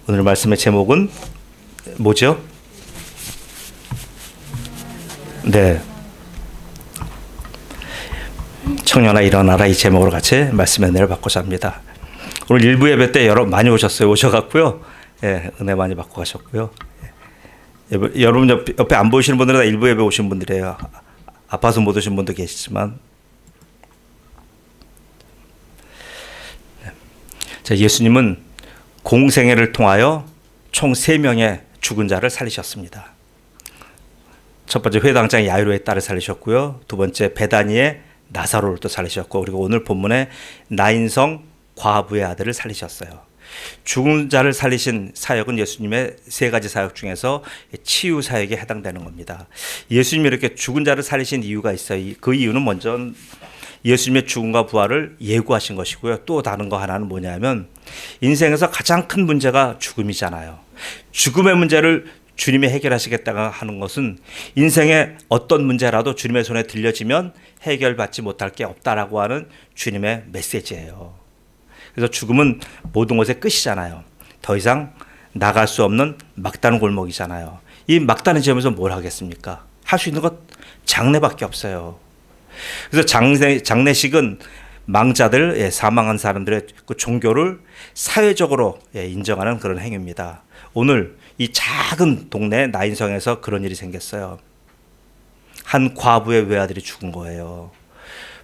오늘 말씀의 제목은 뭐죠? 네. 청년아 일어나라, 이 제목으로 같이 말씀의 은혜를 받고자 합니다. 오늘 일부 예배 때 여러분 많이 오셔갖고요. 예, 은혜 많이 받고 가셨고요. 예, 여러분 옆에 안 보이시는 분들은 다 일부 예배 오신 분들이에요. 아파서 못 오신 분도 계시지만. 자, 예수님은 공생애를 통하여 총 3명의 죽은 자를 살리셨습니다. 첫 번째 회당장 야이로의 딸을 살리셨고요. 두 번째 베다니의 나사로를 또 살리셨고, 그리고 오늘 본문에 나인성 과부의 아들을 살리셨어요. 죽은 자를 살리신 사역은 예수님의 3가지 사역 중에서 치유 사역에 해당되는 겁니다. 예수님이 이렇게 죽은 자를 살리신 이유가 있어요. 그 이유는 먼저 예수님의 죽음과 부활을 예고하신 것이고요. 또 다른 거 하나는 뭐냐면 인생에서 가장 큰 문제가 죽음이잖아요. 죽음의 문제를 주님이 해결하시겠다고 하는 것은 인생의 어떤 문제라도 주님의 손에 들려지면 해결받지 못할 게 없다라고 하는 주님의 메시지예요. 그래서 죽음은 모든 것의 끝이잖아요. 더 이상 나갈 수 없는 막다른 골목이잖아요. 이 막다른 지점에서 뭘 하겠습니까? 할 수 있는 것 장례밖에 없어요. 그래서 장례식은 망자들, 사망한 사람들의 그 종교를 사회적으로 인정하는 그런 행위입니다. 오늘 이 작은 동네 나인성에서 그런 일이 생겼어요. 한 과부의 외아들이 죽은 거예요.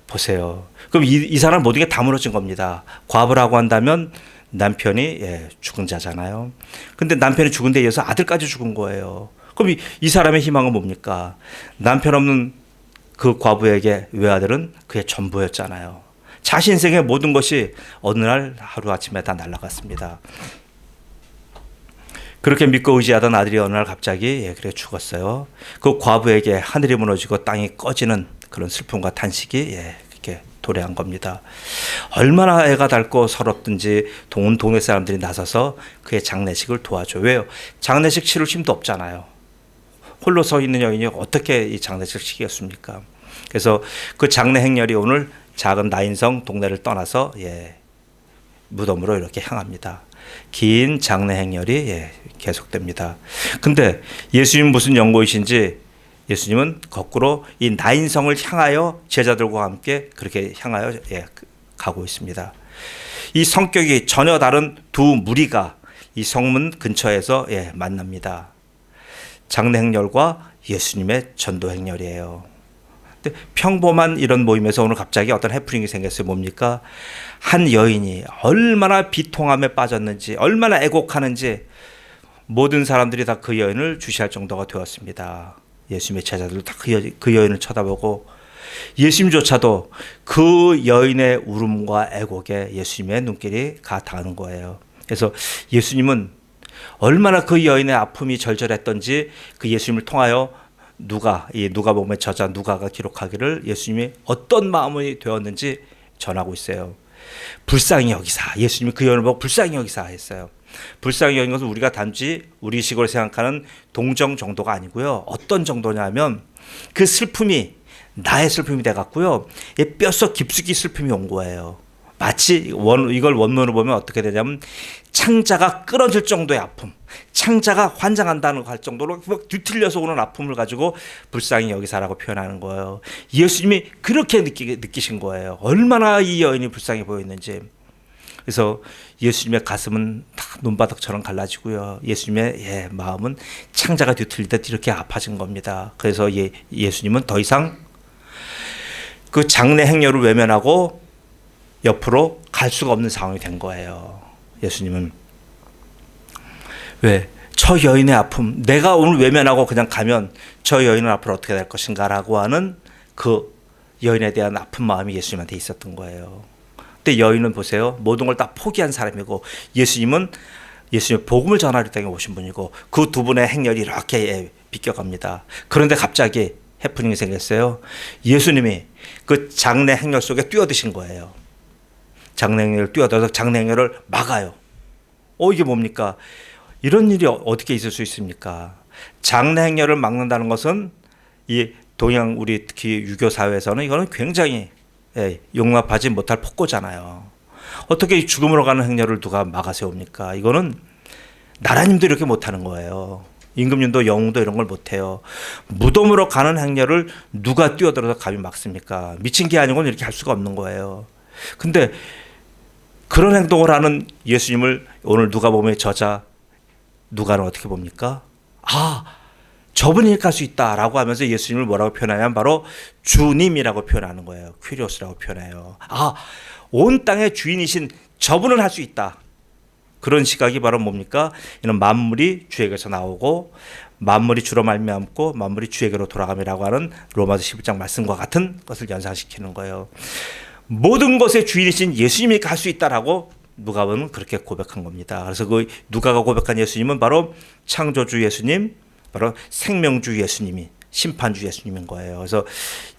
보세요. 그럼 이 사람 모든 게 다 무너진 겁니다. 과부라고 한다면 남편이 죽은 자잖아요. 근데 남편이 죽은 데 이어서 아들까지 죽은 거예요. 그럼 이 사람의 희망은 뭡니까? 남편 없는 그 과부에게 외아들은 그의 전부였잖아요. 자신 인생의 모든 것이 어느 날 하루아침에 다 날아갔습니다. 그렇게 믿고 의지하던 아들이 어느 날 갑자기 그래 죽었어요. 그 과부에게 하늘이 무너지고 땅이 꺼지는 그런 슬픔과 탄식이 이렇게 도래한 겁니다. 얼마나 애가 닳고 서럽든지 온 동네 사람들이 나서서 그의 장례식을 도와줘. 왜요? 장례식 치를 힘도 없잖아요. 홀로 서 있는 여인이 어떻게 이 장례식을 치겠습니까? 그래서 그 장례 행렬이 오늘 작은 나인성 동네를 떠나서 무덤으로 이렇게 향합니다. 긴 장례 행렬이 계속됩니다. 근데 예수님 무슨 연고이신지 예수님은 거꾸로 이 나인성을 향하여 제자들과 함께 그렇게 향하여 가고 있습니다. 이 성격이 전혀 다른 두 무리가 이 성문 근처에서 만납니다. 장례 행렬과 예수님의 전도 행렬이에요. 근데 평범한 이런 모임에서 오늘 갑자기 어떤 해프닝이 생겼어요. 뭡니까? 한 여인이 얼마나 비통함에 빠졌는지, 얼마나 애곡하는지 모든 사람들이 다 그 여인을 주시할 정도가 되었습니다. 예수님의 제자들도 다 그 여인을 쳐다보고 예수님조차도 그 여인의 울음과 애곡에 예수님의 눈길이 가 닿는 거예요. 그래서 예수님은 얼마나 그 여인의 아픔이 절절했던지 그 예수님을 통하여 누가복음의 저자 누가가 기록하기를 예수님이 어떤 마음이 되었는지 전하고 있어요. 불쌍히 여기사, 예수님이 그 여인을 보고 불쌍히 여기사 했어요. 불쌍히 여긴 것은 우리가 단지 우리 식으로 생각하는 동정 정도가 아니고요. 어떤 정도냐면 그 슬픔이 나의 슬픔이 돼갖고요. 뼛속 깊숙이 슬픔이 온 거예요. 마치 이걸 원문으로 보면 어떻게 되냐면 창자가 끊어질 정도의 아픔, 창자가 환장한다는 거 할 정도로 뒤틀려서 오는 아픔을 가지고 불쌍히 여기사라고 표현하는 거예요. 예수님이 그렇게 느끼신 거예요. 얼마나 이 여인이 불쌍해 보였는지. 그래서 예수님의 가슴은 다 눈바닥처럼 갈라지고요. 예수님의 마음은 창자가 뒤틀리듯 이렇게 아파진 겁니다. 그래서 예수님은 더 이상 그 장례 행렬을 외면하고 옆으로 갈 수가 없는 상황이 된 거예요. 예수님은 왜? 저 여인의 아픔, 내가 오늘 외면하고 그냥 가면 저 여인은 앞으로 어떻게 될 것인가 라고 하는 그 여인에 대한 아픈 마음이 예수님한테 있었던 거예요. 근데 여인은 보세요. 모든 걸 다 포기한 사람이고 예수님은 예수님의 복음을 전하려 땅에 오신 분이고 그 두 분의 행렬이 이렇게 비껴갑니다. 그런데 갑자기 해프닝이 생겼어요. 예수님이 그 장례 행렬 속에 뛰어드신 거예요. 장례 행렬을 뛰어들어서 장례 행렬을 막아요. 이게 뭡니까? 이런 일이 어떻게 있을 수 있습니까? 장례 행렬을 막는다는 것은 이 동양 우리 특히 유교 사회에서는 이거는 굉장히 용납하지 못할 폭거잖아요. 어떻게 죽음으로 가는 행렬을 누가 막아 세웁니까? 이거는 나라님도 이렇게 못하는 거예요. 임금님도 영웅도 이런 걸 못해요. 무덤으로 가는 행렬을 누가 뛰어들어서 감히 막습니까? 미친 게 아니고는 이렇게 할 수가 없는 거예요. 근데 그런 행동을 하는 예수님을 오늘 누가복음의 저자 누가는 어떻게 봅니까? 아, 저분이 이렇게 할 수 있다라고 하면서 예수님을 뭐라고 표현하냐면 바로 주님이라고 표현하는 거예요. 퀴리오스라고 표현해요. 아, 온 땅의 주인이신 저분은 할 수 있다. 그런 시각이 바로 뭡니까? 이는 만물이 주에게서 나오고 만물이 주로 말미암고 만물이 주에게로 돌아감이라고 하는 로마서 11장 말씀과 같은 것을 연상시키는 거예요. 모든 것의 주인이신 예수님이 할 수 있다라고 누가복음은 그렇게 고백한 겁니다. 그래서 그 누가가 고백한 예수님은 바로 창조주 예수님, 바로 생명주 예수님이 심판주 예수님인 거예요. 그래서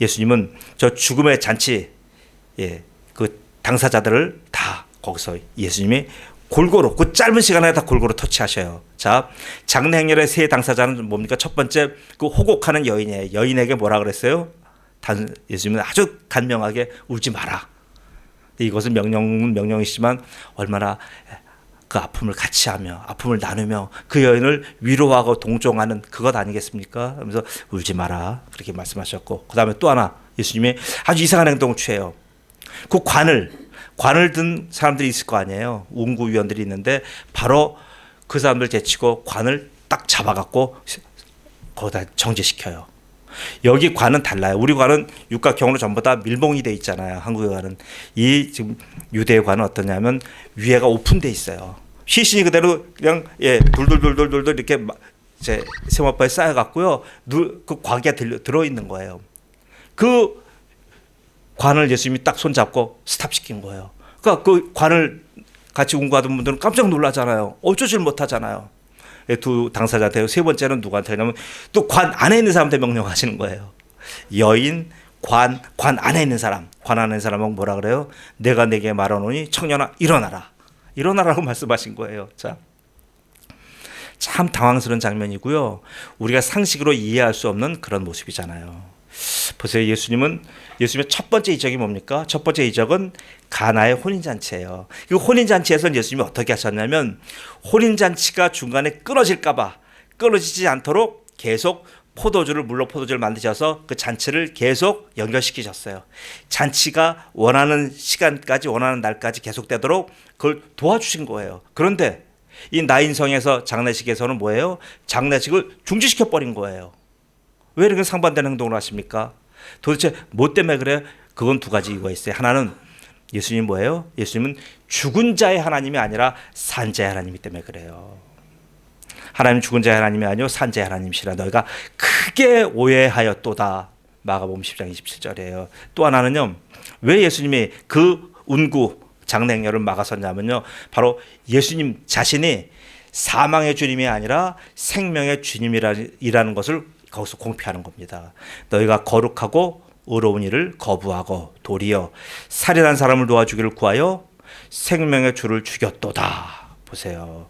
예수님은 저 죽음의 잔치, 그 당사자들을 다 거기서 예수님이 골고루 그 짧은 시간에 다 골고루 터치하셔요. 자, 장례 행렬의 세 당사자는 뭡니까? 첫 번째 그 호곡하는 여인이에요. 여인에게 뭐라 그랬어요? 예수님은 아주 간명하게 울지 마라. 이것은 명령이지만 얼마나 그 아픔을 같이 하며 아픔을 나누며 그 여인을 위로하고 동정하는 그것 아니겠습니까? 그러면서 울지 마라 그렇게 말씀하셨고, 그 다음에 또 하나 예수님이 아주 이상한 행동을 취해요. 그 관을 든 사람들이 있을 거 아니에요. 운구위원들이 있는데 바로 그 사람들 제치고 관을 딱 잡아갖고 거기다 정지시켜요. 여기 관은 달라요. 우리 관은 육각형으로 전부 다 밀봉이 돼 있잖아요. 한국의 관은. 이 지금 유대의 관은 어떠냐면 위에가 오픈돼 있어요. 시신이 그대로 그냥 돌돌돌돌돌 이렇게 제 세마포에 쌓여갖고요. 그 과기가 들어 있는 거예요. 그 관을 예수님이 딱 손잡고 스탑시킨 거예요. 그러니까 그 관을 같이 운구하던 분들은 깜짝 놀라잖아요. 어쩌질 못하잖아요. 두 당사자한테. 세 번째는 누구한테 하냐면 또 관 안에 있는 사람한테 명령하시는 거예요. 여인, 관 안에 있는 사람. 관 안에 있는 사람은 뭐라 그래요? 내가 네게 말하노니 청년아 일어나라. 일어나라고 말씀하신 거예요. 자, 참 당황스러운 장면이고요. 우리가 상식으로 이해할 수 없는 그런 모습이잖아요. 보세요. 예수님의 첫 번째 이적이 뭡니까? 첫 번째 이적은 가나의 혼인잔치예요. 이 혼인잔치에서 예수님이 어떻게 하셨냐면 혼인잔치가 중간에 끊어지지 않도록 계속 물로 포도주를 만드셔서 그 잔치를 계속 연결시키셨어요. 잔치가 원하는 시간까지 원하는 날까지 계속되도록 그걸 도와주신 거예요. 그런데 이 나인성에서 장례식에서는 뭐예요? 장례식을 중지시켜 버린 거예요. 왜 이렇게 상반되는 행동을 하십니까? 도대체 뭐 때문에 그래요? 그건 두 가지 이유가 있어요. 하나는 예수님 뭐예요? 예수님은 죽은 자의 하나님이 아니라 산 자의 하나님이기 때문에 그래요. 하나님 죽은 자의 하나님이 아니요 산 자의 하나님이시라 너희가 크게 오해하였도다. 마가복음 10장 27절이에요. 또 하나는요. 왜 예수님이 그 운구 장례 행렬을 막아섰냐면요. 바로 예수님 자신이 사망의 주님이 아니라 생명의 주님이라는 것을 거기서 공표하는 겁니다. 너희가 거룩하고 의로운 일을 거부하고 도리어 살인한 사람을 도와주기를 구하여 생명의 주를 죽였도다. 보세요.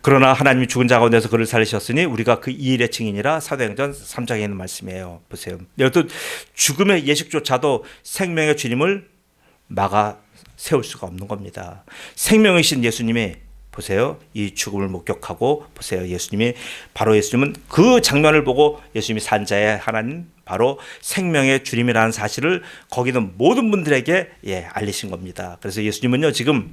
그러나 하나님이 죽은 자 가운데서 그를 살리셨으니 우리가 그 이 일의 증인이라. 사도행전 3장에 있는 말씀이에요. 보세요. 여러분, 죽음의 예식조차도 생명의 주님을 막아 세울 수가 없는 겁니다. 생명이신 예수님이 보세요. 이 죽음을 목격하고 보세요. 예수님은 그 장면을 보고 예수님이 산자의 하나님 바로 생명의 주님이라는 사실을 거기 있는 모든 분들에게 알리신 겁니다. 그래서 예수님은요 지금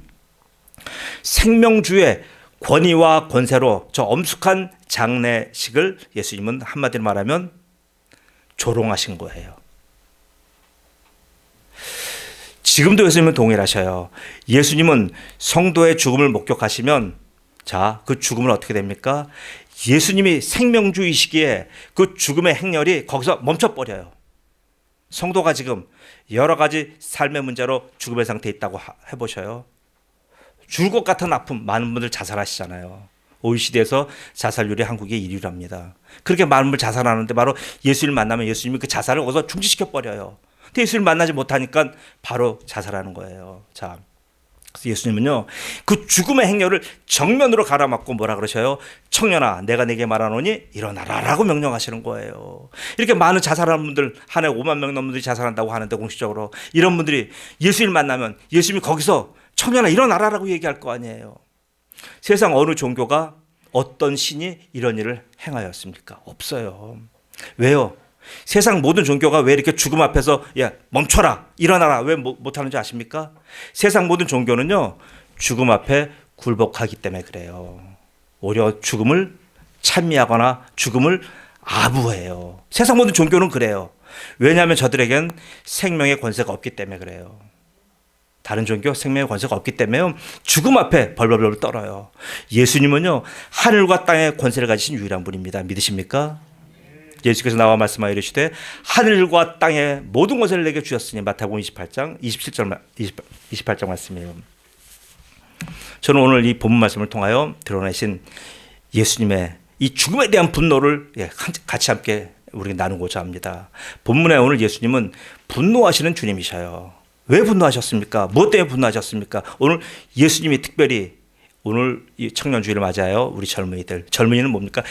생명주의 권위와 권세로 저 엄숙한 장례식을 예수님은 한마디로 말하면 조롱하신 거예요. 지금도 예수님은 동일하셔요. 예수님은 성도의 죽음을 목격하시면 자, 그 죽음은 어떻게 됩니까? 예수님이 생명주이시기에 그 죽음의 행렬이 거기서 멈춰버려요. 성도가 지금 여러 가지 삶의 문제로 죽음의 상태에 있다고 해보셔요. 죽을 것 같은 아픔, 많은 분들 자살하시잖아요. OECD에서 자살률이 한국이 1위랍니다. 그렇게 많은 분들 자살하는데 바로 예수님을 만나면 예수님이 그 자살을 거기서 중지시켜버려요. 근데 예수님을 만나지 못하니까 바로 자살하는 거예요. 자, 그래서 예수님은요 그 죽음의 행렬을 정면으로 가로막고 뭐라 그러셔요? 청년아 내가 네게 말하노니 일어나라 라고 명령하시는 거예요. 이렇게 많은 자살하는 분들 한 해 5만 명 넘는 분들이 자살한다고 하는데 공식적으로 이런 분들이 예수님을 만나면 예수님이 거기서 청년아 일어나라 라고 얘기할 거 아니에요. 세상 어느 종교가 어떤 신이 이런 일을 행하였습니까? 없어요. 왜요? 세상 모든 종교가 왜 이렇게 죽음 앞에서 야 멈춰라 일어나라 왜 못하는지 아십니까? 세상 모든 종교는요 죽음 앞에 굴복하기 때문에 그래요. 오히려 죽음을 찬미하거나 죽음을 아부해요. 세상 모든 종교는 그래요. 왜냐하면 저들에겐 생명의 권세가 없기 때문에 그래요. 다른 종교 생명의 권세가 없기 때문에 죽음 앞에 벌벌벌 떨어요. 예수님은요 하늘과 땅의 권세를 가지신 유일한 분입니다. 믿으십니까? 예수께서 나와 말씀하여 이르시되 하늘과 땅의 모든 것을 내게 주셨으니 마태복음 28장 28장 말씀이에요. 저는 오늘 이 본문 말씀을 통하여 드러내신 예수님의 이 죽음에 대한 분노를 같이 함께 우리가 나누고자 합니다. 본문에 오늘 예수님은 분노하시는 주님이셔요. 왜 분노하셨습니까? 무엇 때문에 분노하셨습니까? 오늘 예수님이 특별히 오늘 이 청년주의를 맞아요. 우리 젊은이들. 젊은이는 뭡니까?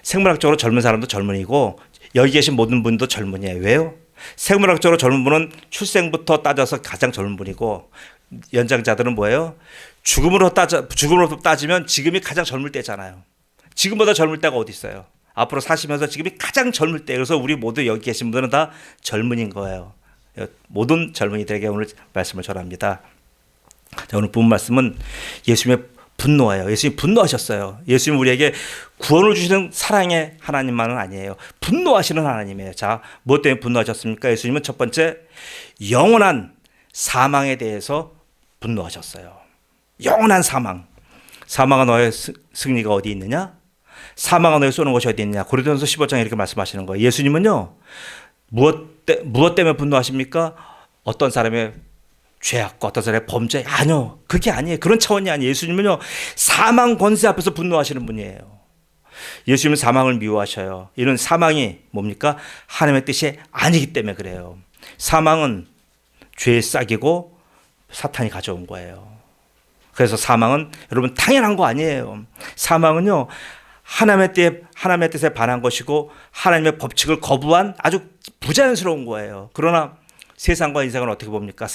생물학적으로 젊은 사람도 젊은이고 여기 계신 모든 분도 젊은이에요. 왜요? 생물학적으로 젊은 분은 출생부터 따져서 가장 젊은 분이고 연장자들은 뭐예요? 죽음으로 따지면 지금이 가장 젊을 때잖아요. 지금보다 젊을 때가 어디 있어요? 앞으로 사시면서 지금이 가장 젊을 때. 그래서 우리 모두 여기 계신 분들은 다 젊은인 거예요. 모든 젊은이들에게 오늘 말씀을 전합니다. 자, 오늘 본 말씀은 예수님의 분노예요. 예수님 분노하셨어요. 예수님 우리에게 구원을 주시는 사랑의 하나님만은 아니에요. 분노하시는 하나님이에요. 자, 무엇 때문에 분노하셨습니까? 예수님은 첫 번째 영원한 사망에 대해서 분노하셨어요. 영원한 사망. 사망은 너의 승리가 어디 있느냐? 사망은 너의 쏘는 것이 어디 있느냐? 고린도전서 15장에 이렇게 말씀하시는 거예요. 예수님은요. 무엇 때문에 분노하십니까? 어떤 사람의 죄악과 어떤 사람의 범죄 아니요. 그게 아니에요. 그런 차원이 아니에요. 예수님은요. 사망 권세 앞에서 분노하시는 분이에요. 예수님은 사망을 미워하셔요. 이는 사망이 뭡니까? 하나님의 뜻이 아니기 때문에 그래요. 사망은 죄의 싹이고 사탄이 가져온 거예요. 그래서 사망은 여러분 당연한 거 아니에요. 사망은요. 하나님의 뜻에 반한 것이고 하나님의 법칙을 거부한 아주 부자연스러운 거예요. 그러나 세상과 인생은 어떻게 봅니까?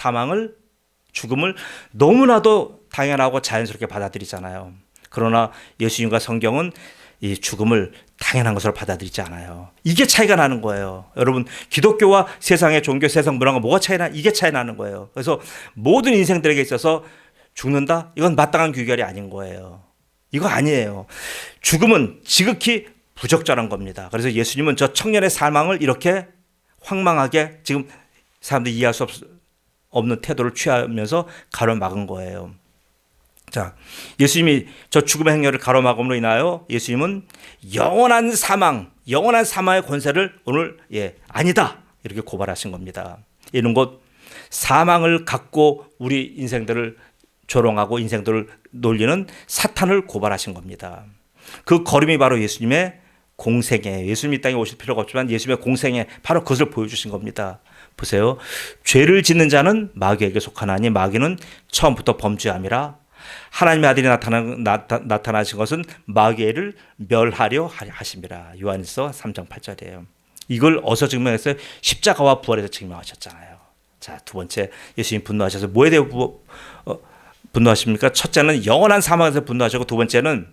죽음을 너무나도 당연하고 자연스럽게 받아들이잖아요. 그러나 예수님과 성경은 이 죽음을 당연한 것으로 받아들이지 않아요. 이게 차이가 나는 거예요. 여러분 기독교와 세상의 종교, 세상 문화가 뭐가 이게 차이 나는 거예요. 그래서 모든 인생들에게 있어서 죽는다? 이건 마땅한 귀결이 아닌 거예요. 이거 아니에요. 죽음은 지극히 부적절한 겁니다. 그래서 예수님은 저 청년의 사망을 이렇게 황망하게 지금 사람들이 이해할 수 없는 태도를 취하면서 가로막은 거예요. 자, 예수님이 저 죽음의 행렬을 가로막음으로 인하여 예수님은 영원한 사망의 권세를 오늘 아니다 이렇게 고발하신 겁니다. 이런 것 사망을 갖고 우리 인생들을 조롱하고 인생들을 놀리는 사탄을 고발하신 겁니다. 그 걸음이 바로 예수님의 공생애예요. 예수님이 땅에 오실 필요가 없지만 예수님의 공생애 바로 그것을 보여주신 겁니다. 보세요. 죄를 짓는 자는 마귀에게 속하나니 마귀는 처음부터 범죄함이라 하나님의 아들이 나타나신 것은 마귀를 멸하려 하심이라. 요한일서 3장 8절이에요. 이걸 어디서 증명했어요? 십자가와 부활에서 증명하셨잖아요. 자, 두 번째 예수님 분노하셔서 뭐에 대해 분노하십니까? 첫째는 영원한 사망에서 분노하시고 두 번째는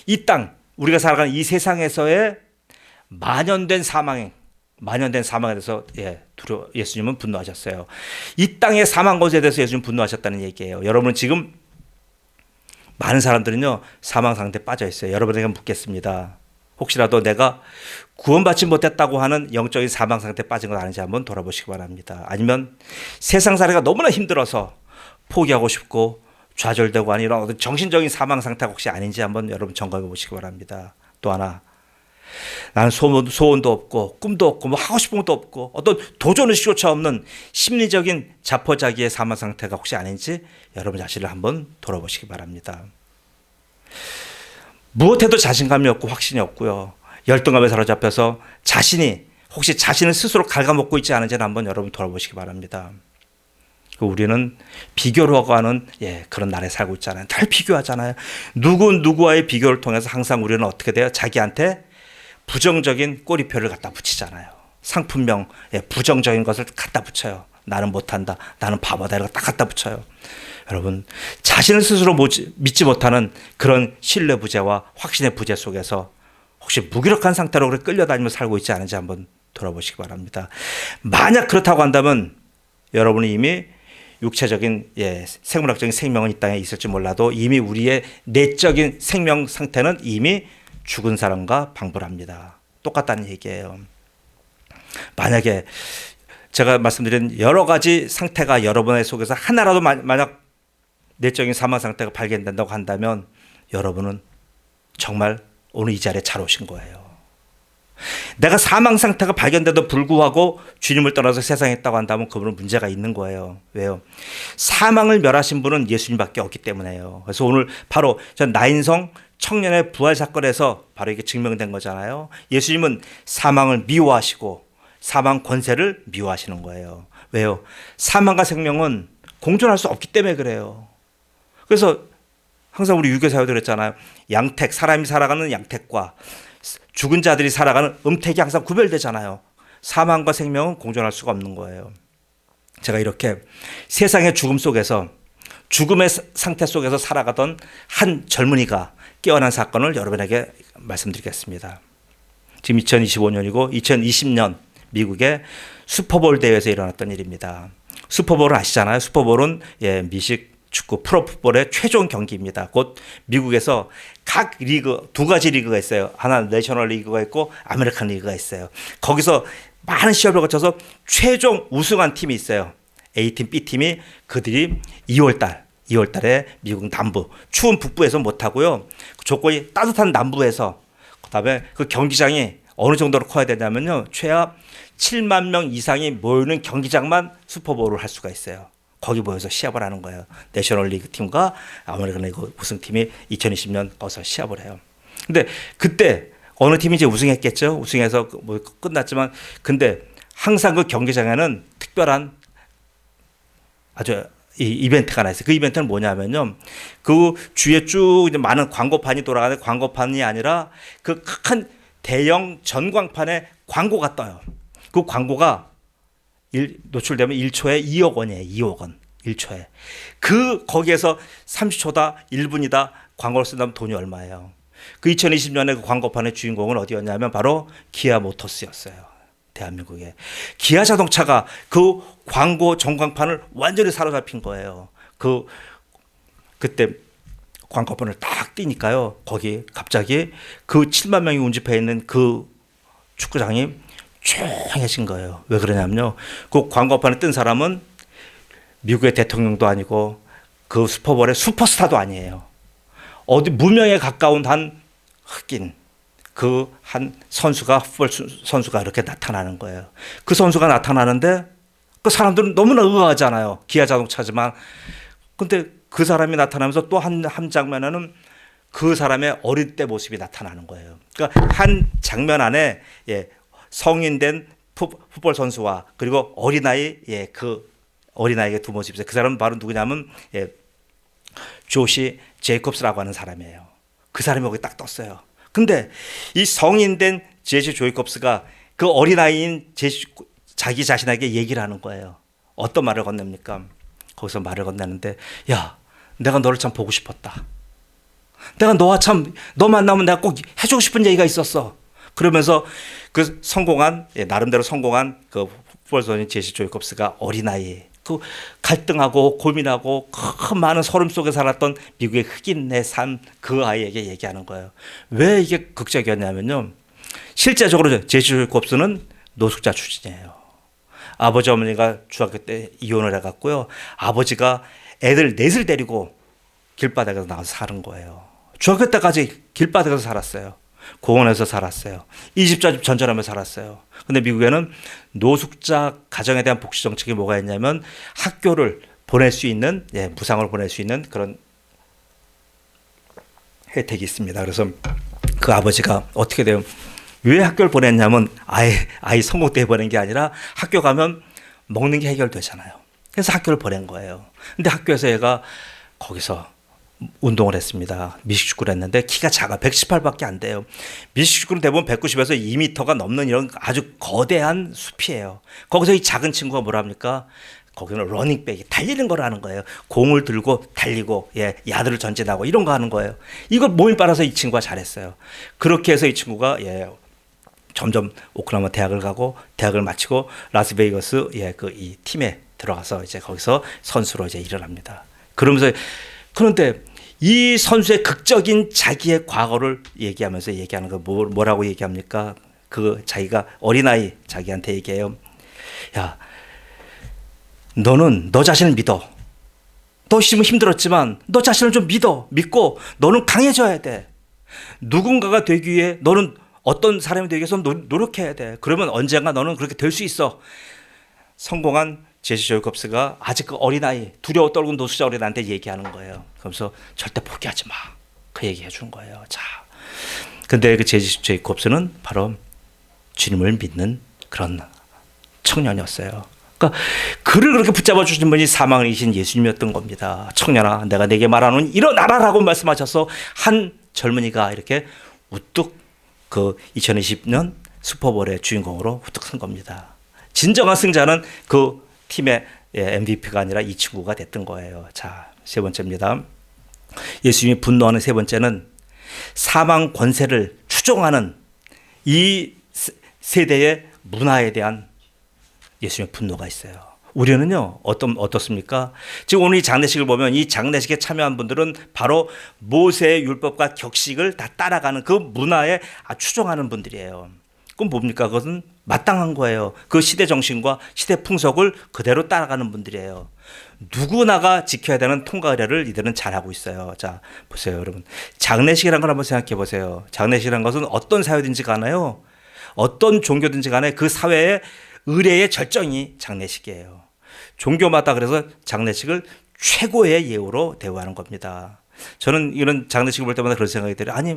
이 땅 우리가 살아가는 이 세상에서의 만연된 사망에 대해서 예수님은 분노하셨어요. 이 땅의 사망 것에 대해서 예수님 분노하셨다는 얘기예요. 여러분 지금 많은 사람들은요 사망 상태에 빠져 있어요. 여러분에게 묻겠습니다. 혹시라도 내가 구원받지 못했다고 하는 영적인 사망 상태에 빠진 건 아닌지 한번 돌아보시기 바랍니다. 아니면 세상 살이가 너무나 힘들어서 포기하고 싶고 좌절되고 하는 이런 정신적인 사망 상태가 혹시 아닌지 한번 여러분 점검해 보시기 바랍니다. 또 하나 나는 소원도 없고 꿈도 없고 뭐 하고 싶은 것도 없고 어떤 도전 의식조차 없는 심리적인 자포자기의 사망 상태가 혹시 아닌지 여러분 자신을 한번 돌아보시기 바랍니다. 무엇해도 자신감이 없고 확신이 없고요. 열등감에 사로잡혀서 혹시 자신을 스스로 갉아먹고 있지 않은지는 한번 여러분 돌아보시기 바랍니다. 우리는 비교를 하고 하는 그런 나라에 살고 있잖아요. 늘 비교하잖아요. 누구와의 비교를 통해서 항상 우리는 어떻게 돼요? 자기한테 부정적인 꼬리표를 갖다 붙이잖아요. 상품명 부정적인 것을 갖다 붙여요. 나는 못한다. 나는 바보다. 이런 거 딱 갖다 붙여요. 여러분, 자신을 스스로 믿지 못하는 그런 신뢰 부재와 확신의 부재 속에서 혹시 무기력한 상태로 그렇게 끌려다니며 살고 있지 않은지 한번 돌아보시기 바랍니다. 만약 그렇다고 한다면 여러분이 이미 육체적인 생물학적인 생명은 이 땅에 있을지 몰라도 이미 우리의 내적인 생명 상태는 이미 죽은 사람과 방불합니다. 똑같다는 얘기예요. 만약에 제가 말씀드린 여러 가지 상태가 여러분의 속에서 하나라도 만약 내적인 사망 상태가 발견된다고 한다면 여러분은 정말 오늘 이 자리에 잘 오신 거예요. 내가 사망 상태가 발견돼도 불구하고 주님을 떠나서 세상에 있다고 한다면 그분은 문제가 있는 거예요. 왜요? 사망을 멸하신 분은 예수님밖에 없기 때문에요. 그래서 오늘 바로 전 나인성 청년의 부활 사건에서 바로 이게 증명된 거잖아요. 예수님은 사망을 미워하시고 사망 권세를 미워하시는 거예요. 왜요? 사망과 생명은 공존할 수 없기 때문에 그래요. 그래서 항상 우리 유교사회도 그랬잖아요. 양택, 사람이 살아가는 양택과 죽은 자들이 살아가는 음택이 항상 구별되잖아요. 사망과 생명은 공존할 수가 없는 거예요. 제가 이렇게 세상의 죽음 속에서 죽음의 상태 속에서 살아가던 한 젊은이가 깨어난 사건을 여러분에게 말씀드리겠습니다. 지금 2025년이고 2020년 미국의 슈퍼볼 대회에서 일어났던 일입니다. 슈퍼볼은 아시잖아요. 슈퍼볼은 미식 축구 프로풋볼의 최종 경기입니다. 곧 미국에서 각 리그 두 가지 리그가 있어요. 하나 내셔널 리그가 있고 아메리칸 리그가 있어요. 거기서 많은 시합을 거쳐서 최종 우승한 팀이 있어요. A팀, B팀이 그들이 2월달에 미국 남부 추운 북부에서 못하고요. 조건이 따뜻한 남부에서 그다음에 그 경기장이 어느 정도로 커야 되냐면요. 최하 7만 명 이상이 모이는 경기장만 슈퍼볼을 할 수가 있어요. 거기 모여서 시합을 하는 거예요. 내셔널 리그 팀과 아메리칸 리그 우승팀이 2020년 거기서 시합을 해요. 근데 그때 어느 팀이 이제 우승했겠죠. 우승해서 뭐 끝났지만 근데 항상 그 경기장에는 특별한 아주 이 이벤트가 하나 있어요. 그 이벤트는 뭐냐면요. 그 주위에 쭉 이제 많은 광고판이 돌아가는데 광고판이 아니라 그 큰 대형 전광판에 광고가 떠요. 그 광고가 노출되면 1초에 2억 원이에요. 2억 원. 1초에. 거기에서 30초다, 1분이다 광고를 쓴다면 돈이 얼마예요? 그 2020년에 그 광고판의 주인공은 어디였냐면 바로 기아 모터스였어요. 대한민국에. 기아 자동차가 그 광고 전광판을 완전히 사로잡힌 거예요. 그때 광고판을 딱 띄니까요. 거기 갑자기 그 7만 명이 운집해 있는 그 축구장이 조용해진 거예요. 왜 그러냐면요. 그 광고판에 뜬 사람은 미국의 대통령도 아니고 그 슈퍼볼의 슈퍼스타도 아니에요. 어디 무명에 가까운 한 흑인 그 한 선수가 풋볼 선수가 이렇게 나타나는 거예요. 그 선수가 나타나는데 그 사람들은 너무나 의아하잖아요. 기아 자동차지만. 근데 그 사람이 나타나면서 또 한 장면에는 그 사람의 어릴 때 모습이 나타나는 거예요. 그러니까 한 장면 안에 성인된 풋볼 선수와 그리고 어린아이 그 어린아이의 두 모습이 있어요. 그 사람은 바로 누구냐면 조시 제이콥스라고 하는 사람이에요. 그 사람이 거기 딱 떴어요. 근데 이 성인된 제시 제이콥스가 그 어린아이인 자기 자신에게 얘기를 하는 거예요. 어떤 말을 건넵니까? 거기서 말을 건네는데 야, 내가 너를 참 보고 싶었다. 내가 너 만나면 내가 꼭 해주고 싶은 얘기가 있었어. 그러면서 그 나름대로 성공한 그 풋볼 선수인 제시 제이콥스가 어린아이 그 갈등하고 고민하고 큰 많은 서름 속에 살았던 미국의 흑인의 삶 그 아이에게 얘기하는 거예요. 왜 이게 극적이었냐면요. 실제적으로 제시 제이콥스는 노숙자 출신이에요. 아버지 어머니가 중학교 때 이혼을 해갖고요. 아버지가 애들 넷을 데리고 길바닥에서 나와서 사는 거예요. 중학교 때까지 길바닥에서 살았어요. 공원에서 살았어요. 이 집 저 집 전전하며 살았어요. 근데 미국에는 노숙자 가정에 대한 복지 정책이 뭐가 있냐면 학교를 보낼 수 있는 무상으로 보낼 수 있는 그런 혜택이 있습니다. 그래서 그 아버지가 어떻게 돼요? 왜 학교를 보냈냐면 아이 성공 때 보낸 게 아니라 학교 가면 먹는 게 해결되잖아요. 그래서 학교를 보낸 거예요. 근데 학교에서 얘가 거기서 운동을 했습니다. 미식축구를 했는데 키가 작아 118밖에 안 돼요. 미식축구는 대부분 190에서 2m가 넘는 이런 아주 거대한 숲이에요. 거기서 이 작은 친구가 뭐랍니까? 거기는 러닝백이 달리는 거라는 거예요. 공을 들고 달리고 야들을 전진하고 이런 거 하는 거예요. 이걸 몸이 빨아서 이 친구가 잘했어요. 그렇게 해서 이 친구가 점점 오클라호마 대학을 가고 대학을 마치고 라스베이거스 그 이 팀에 들어가서 이제 거기서 선수로 이제 일을 합니다. 그러면서 그런데 이 선수의 극적인 자기의 과거를 얘기하면서 얘기하는 거 뭐라고 얘기합니까? 그 자기가 어린아이 자기한테 얘기해요. 야, 너는 너 자신을 믿어. 너 지금 힘들었지만 너 자신을 좀 믿고 너는 강해져야 돼. 누군가가 되기 위해 너는 어떤 사람이 되기 위해서 노력해야 돼. 그러면 언젠가 너는 그렇게 될 수 있어. 성공한 제시 제이콥스가 아직 그 어린아이, 두려워 떨군 노숙자 어린아이한테 얘기하는 거예요. 그러면서 절대 포기하지 마. 그 얘기해 주는 거예요. 자, 근데 그 제시 제이콥스는 바로 주님을 믿는 그런 청년이었어요. 그러니까 그를 그렇게 붙잡아 주신 분이 사망을 이기신 예수님이었던 겁니다. 청년아, 내가 내게 말하는 일어나라라고 말씀하셔서 한 젊은이가 이렇게 우뚝 그 2020년 슈퍼볼의 주인공으로 우뚝 선 겁니다. 진정한 승자는 그 팀의 MVP가 아니라 이 친구가 됐던 거예요. 자, 세 번째입니다. 예수님이 분노하는 세 번째는 사망 권세를 추종하는 이 세대의 문화에 대한 예수님의 분노가 있어요. 우리는요, 어떻습니까? 지금 오늘 이 장례식을 보면 이 장례식에 참여한 분들은 바로 모세의 율법과 격식을 다 따라가는 그 문화에 추종하는 분들이에요. 그럼 뭡니까? 그것은 마땅한 거예요. 그 시대 정신과 시대 풍속을 그대로 따라가는 분들이에요. 누구나가 지켜야 되는 통과 의례를 이들은 잘하고 있어요. 자, 보세요, 여러분. 장례식이라는 걸 한번 생각해 보세요. 장례식이라는 것은 어떤 사회든지 간에요, 어떤 종교든지 간에 그 사회의 의례의 절정이 장례식이에요. 종교마다 그래서 장례식을 최고의 예우로 대우하는 겁니다. 저는 이런 장례식을 볼 때마다 그런 생각이 들어요. 아니,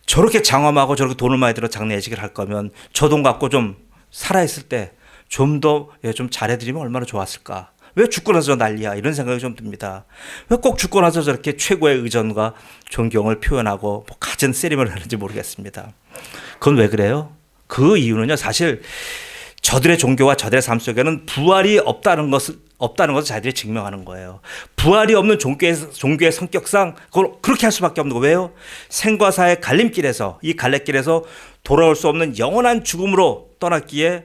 저렇게 장엄하고 저렇게 돈을 많이 들어 장례식을 할 거면 저 돈 갖고 좀 살아있을 때 좀 더 좀 잘해드리면 얼마나 좋았을까. 왜 죽고 나서 난리야, 이런 생각이 좀 듭니다. 왜 꼭 죽고 나서 저렇게 최고의 의전과 존경을 표현하고 갖은 세리머니를 하는지 모르겠습니다. 그건 왜 그래요? 그 이유는요, 사실 저들의 종교와 저들의 삶 속에는 부활이 없다는 것을 자기들이 증명하는 거예요. 부활이 없는 종교의 성격상 그걸 그렇게 할 수밖에 없는 거예요. 왜요? 생과 사의 갈림길에서, 이 갈래길에서 돌아올 수 없는 영원한 죽음으로 떠났기에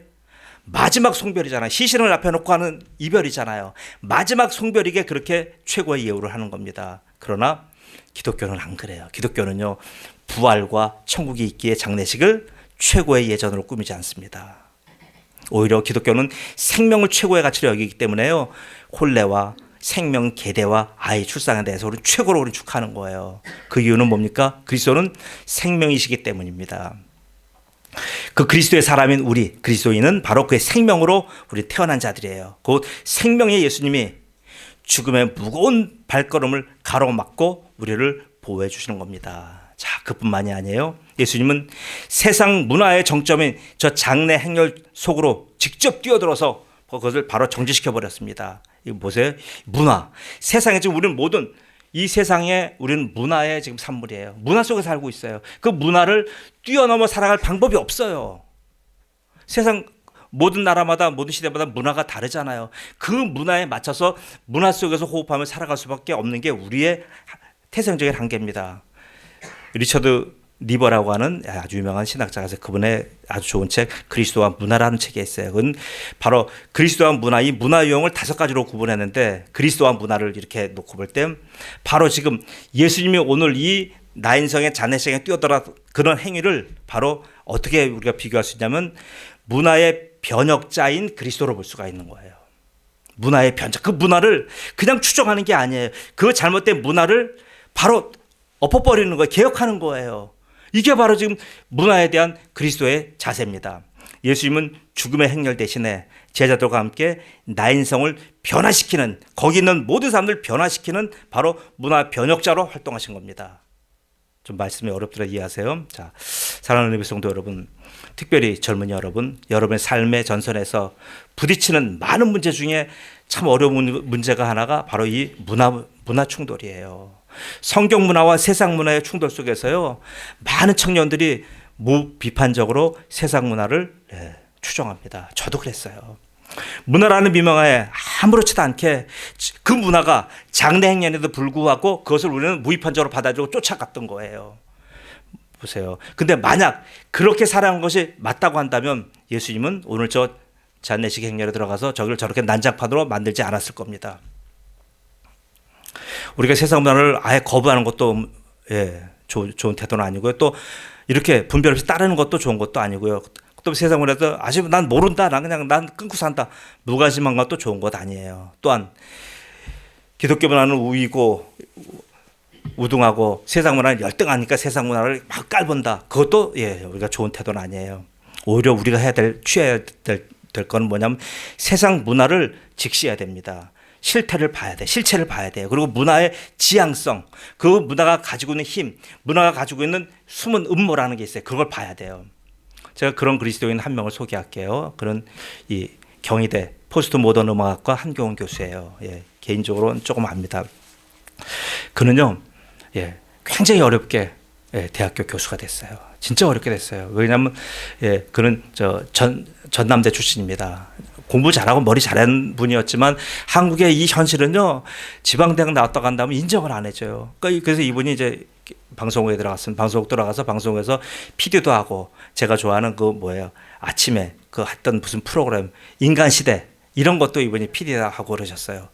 마지막 송별이잖아요. 시신을 앞에 놓고 하는 이별이잖아요. 마지막 송별이게 그렇게 최고의 예우를 하는 겁니다. 그러나 기독교는 안 그래요. 기독교는요, 부활과 천국이 있기에 장례식을 최고의 예전으로 꾸미지 않습니다. 오히려 기독교는 생명을 최고의 가치로 여기기 때문에요, 혼례와 생명 계대와 아이 출산에 대해서 우리 최고로 우리 축하하는 거예요. 그 이유는 뭡니까? 그리스도는 생명이시기 때문입니다. 그 그리스도의 사람인 우리 그리스도인은 바로 그의 생명으로 우리 태어난 자들이에요. 곧 생명의 예수님이 죽음의 무거운 발걸음을 가로막고 우리를 보호해 주시는 겁니다. 자, 그뿐만이 아니에요. 예수님은 세상 문화의 정점인 저 장례 행렬 속으로 직접 뛰어들어서 그것을 바로 정지시켜 버렸습니다. 이거 보세요. 문화. 세상에 지금 우리는 모든 이 세상에 우리는 문화의 지금 산물이에요. 문화 속에 살고 있어요. 그 문화를 뛰어넘어 살아갈 방법이 없어요. 세상 모든 나라마다 모든 시대마다 문화가 다르잖아요. 그 문화에 맞춰서 문화 속에서 호흡하며 살아갈 수밖에 없는 게 우리의 태생적인 한계입니다. 리처드 니버라고 하는 아주 유명한 신학자가 있어요. 그분의 아주 좋은 책 그리스도와 문화라는 책이 있어요. 그건 바로 그리스도와 문화, 이 문화 유형을 5가지로 구분했는데 그리스도와 문화를 이렇게 놓고 볼 때 바로 지금 예수님이 오늘 이 나인성의 장례식에 뛰어들어 그런 행위를 바로 어떻게 우리가 비교할 수 있냐면 문화의 변혁자인 그리스도로 볼 수가 있는 거예요. 문화의 변혁, 그 문화를 그냥 추종하는 게 아니에요. 그 잘못된 문화를 바로 엎어버리는 거예요. 개혁하는 거예요. 이게 바로 지금 문화에 대한 그리스도의 자세입니다. 예수님은 죽음의 행렬 대신에 제자들과 함께 나인성을 변화시키는, 거기 있는 모든 사람들 변화시키는 바로 문화 변혁자로 활동하신 겁니다. 좀 말씀이 어렵더라 이해하세요. 자, 사랑하는 예배 성도 여러분, 특별히 젊은이 여러분, 여러분의 삶의 전선에서 부딪히는 많은 문제 중에 참 어려운 문제가 하나가 바로 이 문화 충돌이에요. 성경 문화와 세상 문화의 충돌 속에서요, 많은 청년들이 무비판적으로 세상 문화를 추종합니다. 저도 그랬어요. 문화라는 미명하에 아무렇지도 않게 그 문화가 장래 행년에도 불구하고 그것을 우리는 무위판적으로 받아들이고 쫓아갔던 거예요. 보세요. 근데 만약 그렇게 살아가는 것이 맞다고 한다면 예수님은 오늘 저 장례식 행렬에 들어가서 저기를 저렇게 난장판으로 만들지 않았을 겁니다. 우리가 세상 문화를 아예 거부하는 것도 좋은 태도는 아니고요. 또 이렇게 분별 없이 따르는 것도 좋은 것도 아니고요. 또 세상 문화에서 아직 난 모른다, 난 끊고 산다, 무관심한 것도 좋은 것 아니에요. 또한 기독교 문화는 우위고 우등하고 세상 문화는 열등하니까 세상 문화를 막 깔본다. 그것도 우리가 좋은 태도는 아니에요. 오히려 우리가 취해야 될 거는 뭐냐면 세상 문화를 직시해야 됩니다. 실체를 봐야 돼요. 그리고 문화의 지향성, 그 문화가 가지고 있는 힘, 문화가 가지고 있는 숨은 음모라는 게 있어요. 그걸 봐야 돼요. 제가 그런 그리스도인 한 명을 소개할게요. 그런 이 경희대 포스트 모던 음악학과 한교훈 교수예요. 개인적으로는 조금 압니다. 그는요, 굉장히 어렵게 대학교 교수가 됐어요. 진짜 어렵게 됐어요. 왜냐하면 그는 전남대 출신입니다. 공부 잘하고 머리 잘하는 분이었지만 한국의 이 현실은요, 지방대학 나왔다고 한다면 인정을 안 해줘요. 그래서 이분이 이제 방송국에 들어가서 방송국에서 PD도 하고, 제가 좋아하는 아침에 했던 무슨 프로그램 인간시대 이런 것도 이분이 PD다 하고 그러셨어요.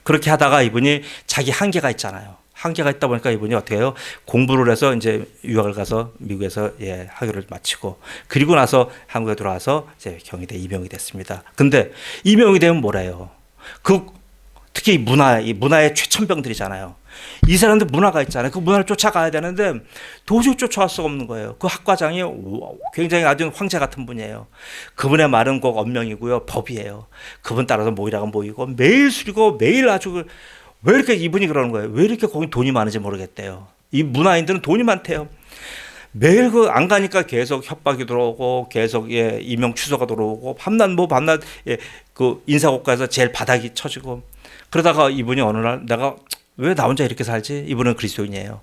그렇게 하다가 이분이 자기 한계가 있잖아요. 한계가 있다 보니까 이분이 어떻게 해요? 공부를 해서 이제 유학을 가서 미국에서 학위를 마치고, 그리고 나서 한국에 들어와서 이제 경희대 임용이 됐습니다. 근데 임용이 되면 뭐래요? 특히 문화의 최첨병들이잖아요. 이 사람들 문화가 있잖아요. 그 문화를 쫓아가야 되는데 도저히 쫓아갈 수가 없는 거예요. 그 학과장이 굉장히 아주 황제 같은 분이에요. 그분의 말은 꼭 언명이고요, 법이에요. 그분 따라서 모이라고 모이고 매일 술이고 매일 아주, 왜 이렇게 이분이 그러는 거예요? 왜 이렇게 거기 돈이 많은지 모르겠대요. 이 문화인들은 돈이 많대요. 매일 안 가니까 계속 협박이 들어오고 계속 임용 취소가 들어오고 밤낮 그 인사고과에서 제일 바닥이 쳐지고, 그러다가 이분이 어느 날 내가 왜 나 혼자 이렇게 살지? 이분은 그리스도인이에요.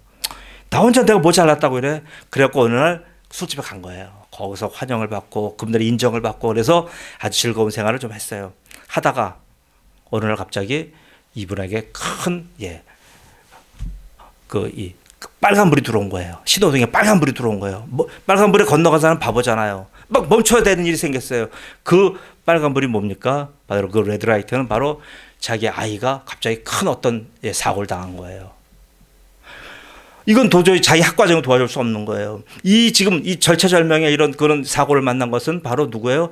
나 혼자 내가 뭐 잘났다고 이래? 그래갖고 어느 날 술집에 간 거예요. 거기서 환영을 받고 그분들의 인정을 받고 그래서 아주 즐거운 생활을 좀 했어요. 하다가 어느 날 갑자기 이분에게 큰 빨간불이 들어온 거예요. 신호등에 빨간불이 들어온 거예요. 빨간불에 건너간 사람 바보잖아요. 막 멈춰야 되는 일이 생겼어요. 그 빨간불이 뭡니까? 바로 그 레드라이트는 바로 자기 아이가 갑자기 큰 어떤 사고를 당한 거예요. 이건 도저히 자기 학과정을 도와줄 수 없는 거예요. 지금 이 절체절명의 그런 사고를 만난 것은 바로 누구예요?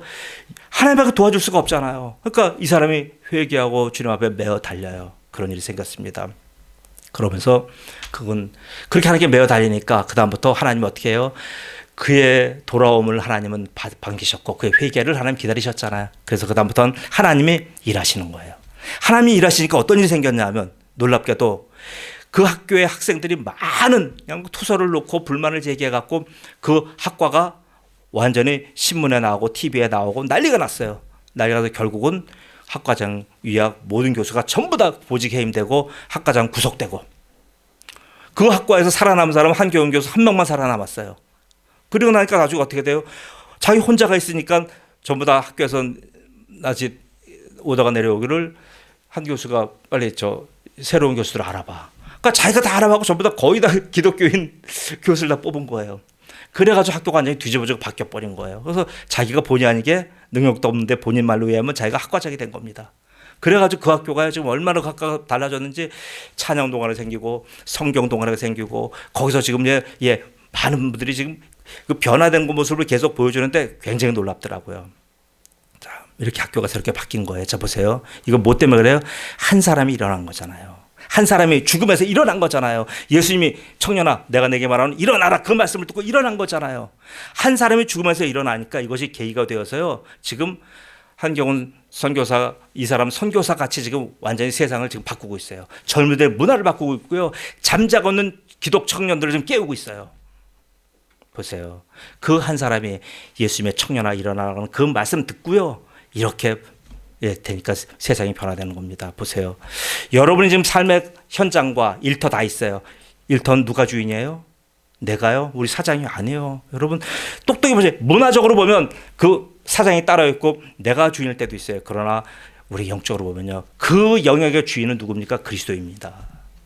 하나님밖에 도와줄 수가 없잖아요. 그러니까 이 사람이 회개하고 주님 앞에 매어 달려요. 그런 일이 생겼습니다. 그러면서 그건 그렇게 하나님께 매어 달리니까 그 다음부터 하나님이 어떻게 해요? 그의 돌아옴을 하나님은 반기셨고 그의 회개를 하나님 기다리셨잖아요. 그래서 그 다음부터는 하나님이 일하시는 거예요. 하나님이 일하시니까 어떤 일이 생겼냐면, 놀랍게도 그 학교의 학생들이 많은 그냥 투서를 놓고 불만을 제기해갖고 그 학과가 완전히 신문에 나오고 TV에 나오고 난리가 났어요. 난리가 나서 결국은 학과장 위학 모든 교수가 전부 다 보직 해임되고 학과장 구속되고, 그 학과에서 살아남은 사람은 한교훈 교수 한 명만 살아남았어요. 그리고 나니까 나중에 어떻게 돼요? 자기 혼자가 있으니까 전부 다 학교에서 낮에 오다가 내려오기를 한 교수가 빨리 새로운 교수들 알아봐. 그러니까 자기가 다 알아봐고 전부 다 거의 다 기독교인 교수를 다 뽑은 거예요. 그래가지고 학교가 완전히 뒤집어지고 바뀌어버린 거예요. 그래서 자기가 본의 아니게 능력도 없는데 본인 말로 의하면 자기가 학과장이 된 겁니다. 그래가지고 그 학교가 지금 얼마나 각각 달라졌는지, 찬양 동아리 생기고 성경 동아리가 생기고, 거기서 지금 많은 분들이 지금 그 변화된 모습을 계속 보여주는데 굉장히 놀랍더라고요. 자, 이렇게 학교가 새롭게 바뀐 거예요. 자, 보세요. 이거 뭐 때문에 그래요? 한 사람이 일어난 거잖아요. 한 사람이 죽음에서 일어난 거잖아요. 예수님이 청년아 내가 내게 말하는 일어나라, 그 말씀을 듣고 일어난 거잖아요. 한 사람이 죽음에서 일어나니까 이것이 계기가 되어서요, 지금 한경훈 선교사, 이 사람 선교사 같이 지금 완전히 세상을 지금 바꾸고 있어요. 젊은이들 문화를 바꾸고 있고요, 잠자고 있는 기독 청년들을 지금 깨우고 있어요. 보세요. 그 한 사람이 예수님의 청년아 일어나라는 그 말씀 듣고요, 이렇게 되니까 세상이 변화되는 겁니다. 보세요. 여러분이 지금 삶의 현장과 일터 다 있어요. 일터는 누가 주인이에요? 내가요? 우리 사장이 아니에요. 여러분 똑똑히 보세요. 문화적으로 보면 그 사장이 따로 있고 내가 주인일 때도 있어요. 그러나 우리 영적으로 보면요, 그 영역의 주인은 누굽니까? 그리스도입니다.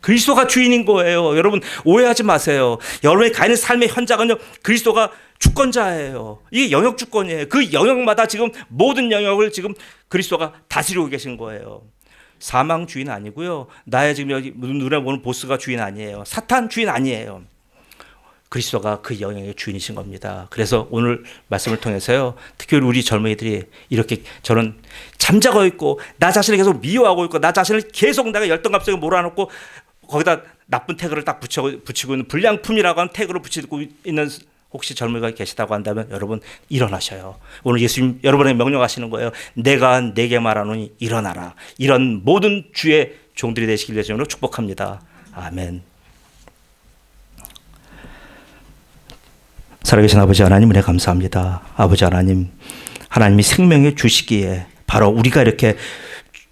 그리스도가 주인인 거예요. 여러분 오해하지 마세요. 여러분이 가 있는 삶의 현장은요, 그리스도가 주권자예요. 이게 영역 주권이에요. 그 영역마다 지금 모든 영역을 지금 그리스도가 다스리고 계신 거예요. 사망 주인 아니고요, 나의 지금 여기 눈에 보는 보스가 주인 아니에요. 사탄 주인 아니에요. 그리스도가 그 영역의 주인이신 겁니다. 그래서 오늘 말씀을 통해서요, 특히 우리 젊은이들이 이렇게 저는 잠자고 있고 나 자신을 계속 미워하고 있고 나 자신을 계속 내가 열등감성에 몰아넣고 거기다 나쁜 태그를 딱 붙이고 있는 불량품이라고 하는 태그를 붙이고 있는 혹시 젊은이가 계시다고 한다면 여러분 일어나셔요. 오늘 예수님 여러분에게 명령하시는 거예요. 내가 내게 말하노니 일어나라. 이런 모든 주의 종들이 되시길 예수님으로 축복합니다. 아멘. 살아계신 아버지 하나님, 은혜 감사합니다. 아버지 하나님, 하나님이 생명의 주시기에 바로 우리가 이렇게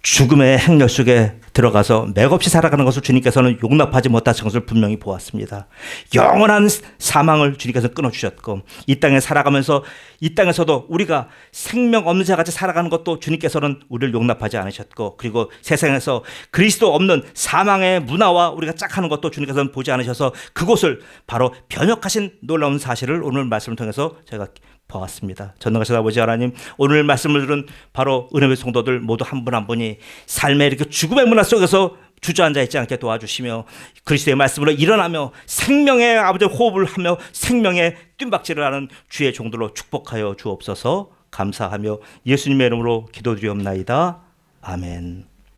죽음의 행렬 속에 들어가서 맥없이 살아가는 것을 주님께서는 용납하지 못하신 것을 분명히 보았습니다. 영원한 사망을 주님께서 끊어주셨고, 이 땅에 살아가면서 이 땅에서도 우리가 생명 없는 자 같이 살아가는 것도 주님께서는 우리를 용납하지 않으셨고, 그리고 세상에서 그리스도 없는 사망의 문화와 우리가 짝하는 것도 주님께서는 보지 않으셔서 그곳을 바로 변혁하신 놀라운 사실을 오늘 말씀을 통해서 제가 보았습니다. 전능하신 아버지 하나님, 오늘 말씀을 들은 바로 은혜의 성도들 모두 한 분 한 분이 삶의 이렇게 죽음의 문화 속에서 주저앉아 있지 않게 도와주시며 그리스도의 말씀으로 일어나며 생명의 아버지 호흡을 하며 생명의 뜀박질을 하는 주의 종들로 축복하여 주옵소서. 감사하며 예수님의 이름으로 기도드리옵나이다. 아멘.